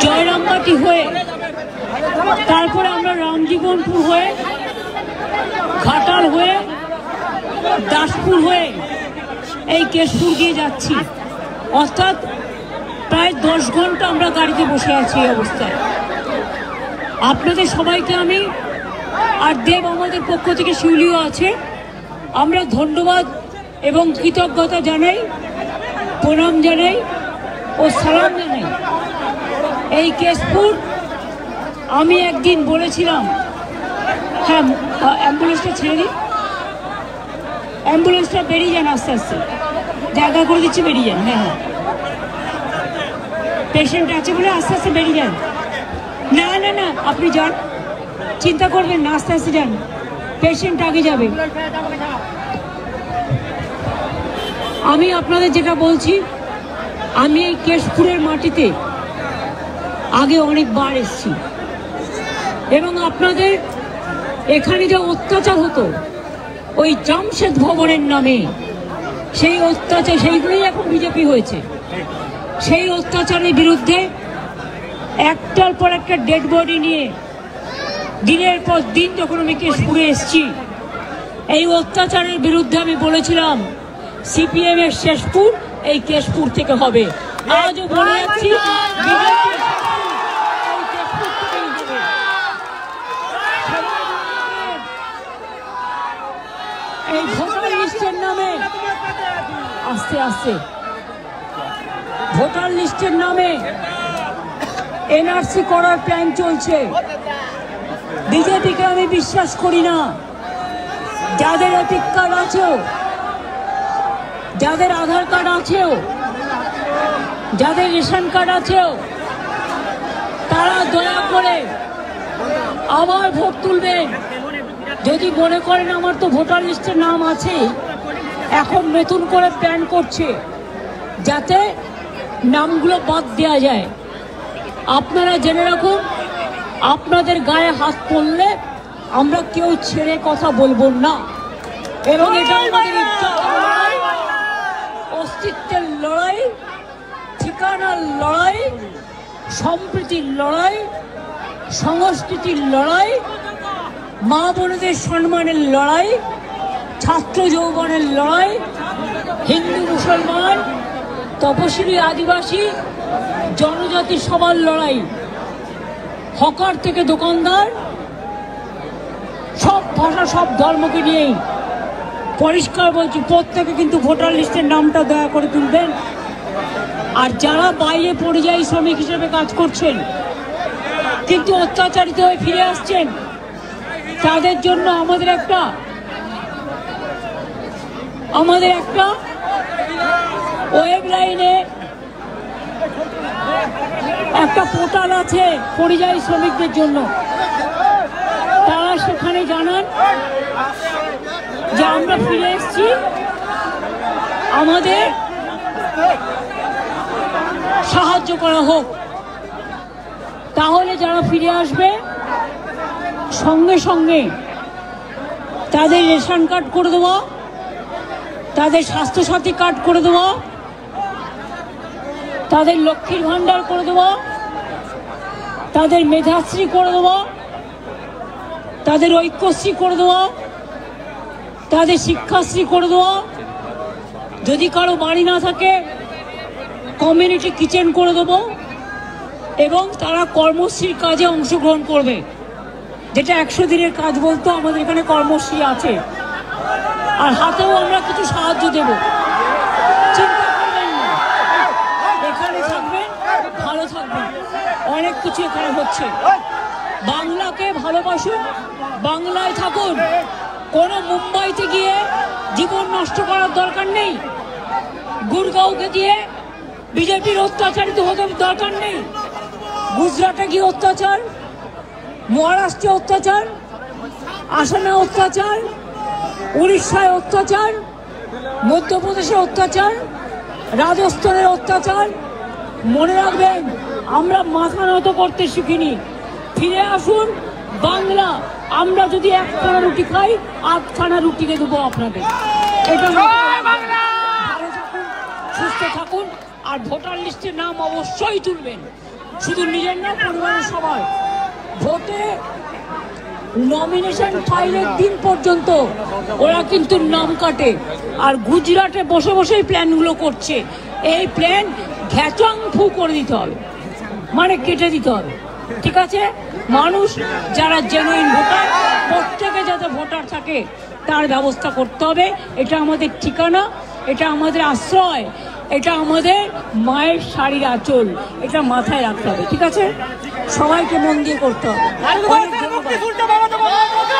জয়রামবাটি হয়ে, তারপরে আমরা রামজীবনপুর হয়ে, ঘাটাল হয়ে, দাসপুর হয়ে এই কেশপুর দিয়ে যাচ্ছি। অর্থাৎ প্রায় 10 ঘন্টা আমরা গাড়িতে বসে আছি এই অবস্থায়। আপনাদের সবাইকে আমি আর দেব আমাদের পক্ষ থেকে শিউলিও আছে, আমরা ধন্যবাদ এবং কৃতজ্ঞতা জানাই, প্রণাম জানাই ও সালাম জানাই। এই কেশপুর আমি একদিন বলেছিলাম, হ্যাঁ অ্যাম্বুলেন্সটা ছেড়ে দিন, অ্যাম্বুলেন্সটা বেরিয়ে যান, আস্তে আস্তে জায়গা করে দিচ্ছি, বেরিয়ে যান। হ্যাঁ হ্যাঁ, পেশেন্ট আছে বলে আস্তে আস্তে বেরিয়ে যান। না না না, আপনি যান, চিন্তা করবেন না, আস্তে আস্তে যান, পেশেন্ট আগে যাবে। আমি আপনাদের যেটা বলছি, আমি এই কেশপুরের মাটিতে আগে অনেকবার এসেছি এবং আপনাদের এখানে যে অত্যাচার হতো ওই জামশেদ ভবনের নামে, সেই অত্যাচার, সেইগুলোই এখন বিজেপি হয়েছে। সেই অত্যাচারের বিরুদ্ধে একটার পর একটা ডেড বডি নিয়ে দিনের পর দিন যখন আমি কেশপুরে এসেছি, এই অত্যাচারের বিরুদ্ধে আমি বলেছিলাম সিপিএম এর শেষপুর এই কেশপুর থেকে হবে। আজও বলে যাচ্ছি, এই ভোটার লিস্টের নামে আস্তে আস্তে ভোটার লিস্টের নামে এনআরসি করার প্ল্যান চলছে। বিজেপিকে আমি বিশ্বাস করি না। যাদের এপিক কার্ড আছেও, যাদের আধার কার্ড আছেও, যাদের রেশন কার্ড আছেও, তারা দয়া করে আবার ভোট তুলবেন। যদি মনে করেন আমার তো ভোটার লিস্টের নাম আছে, এখন নতুন করে প্ল্যান করছে যাতে নামগুলো বাদ দেওয়া যায়। আপনারা জেনে রাখুন, আপনাদের গায়ে হাত পড়লে আমরা কেউ ছেড়ে কথা বলবো না এবং এটা আমাদের লড়াই, অস্তিত্বের লড়াই, ঠিকানার লড়াই, সম্প্রীতির লড়াই, সংস্কৃতির লড়াই, মা বোনদের সম্মানের লড়াই, ছাত্র যৌবনের লড়াই, হিন্দু মুসলমান, তপশিলি আদিবাসী, জনজাতি সবার লড়াই, হকার থেকে দোকানদার, সব ভাষা সব ধর্মকে নিয়েই। পরিষ্কার বলছি, প্রত্যেকে কিন্তু ভোটার লিস্টের নামটা দয়া করে তুলবেন। আর যারা বাইরে পরিযায়ী শ্রমিক হিসেবে কাজ করছেন কিন্তু অত্যাচারিত হয়ে ফিরে আসছেন, তাদের জন্য আমাদের একটা ওয়েব লাইনে একটা পোর্টাল আছে পরিযায়ী শ্রমিকদের জন্য। তারা সেখানে জানান যে আমরা ফিরে এসেছি, আমাদের সাহায্য করা হোক। তাহলে যারা ফিরে আসবে সঙ্গে সঙ্গে তাদের রেশন কার্ড করে দেওয়া, তাদের স্বাস্থ্যসাথী কার্ড করে দেওয়া, তাদের লক্ষ্মীর ভাণ্ডার করে দেওয়া, তাদের মেধাশ্রী করে দেওয়া, তাদের ঐক্যশ্রী করে দেওয়া, তাদের শিক্ষাশ্রী করে দেওয়া। যদি কারো বাড়ি না থাকে কমিউনিটি কিচেন করে দেবো এবং তারা কর্মশ্রীর কাজে অংশগ্রহণ করবে, যেটা 100 দিনের কাজ বলতো। আমাদের এখানে কর্মশ্রী আছে, আর হাতেও আমরা কিছু সাহায্য দেব। চিন্তা করবেন না, এখানে থাকবেন, ভালো থাকবেন। অনেক কিছু এখানে হচ্ছে। বাংলাকে ভালোবাসুন, বাংলায় থাকুন। কোনো মুম্বাইতে গিয়ে জীবন নষ্ট করার দরকার নেই, গুরগাঁওকে দিয়ে বিজেপির অত্যাচারিত হতে দরকার নেই। গুজরাটে গিয়ে অত্যাচার, মহারাষ্ট্রে অত্যাচার, আসামে অত্যাচার, উড়িষ্যায় অত্যাচার, মধ্যপ্রদেশে অত্যাচার, রাজস্থানের অত্যাচার। মনে রাখবেন, আমরা মাথা নত করতে শিখিনি। ফিরে আসুন বাংলা। আমরা যদি 1 খানা রুটি খাই, 8 খানা রুটিকে দেবো আপনাদের। এটা ভালো থাকুন, সুস্থ থাকুন, আর ভোটার লিস্টের নাম অবশ্যই তুলবেন। শুধু নিজের না, পরিবারের সবাই। ভোটে নমিনেশন ফাইলের দিন পর্যন্ত ওরা কিন্তু নাম কাটে, আর গুজরাটে বসে বসেই প্ল্যানগুলো করছে। এই প্ল্যান ঘ্যাচং ফু করে দিতে হবে, মানে কেটে দিতে হবে। ঠিক আছে, মানুষ যারা জেনুইন ভোটার, প্রত্যেকে যাতে ভোটার থাকে তার ব্যবস্থা করতে হবে। এটা আমাদের ঠিকানা, এটা আমাদের আশ্রয়, এটা আমাদের মায়ের শাড়ির আঁচল, এটা মাথায় রাখতে হবে। ঠিক আছে, সবাইকে মন দিয়ে করতে হবে। অনেক ধন্যবাদ।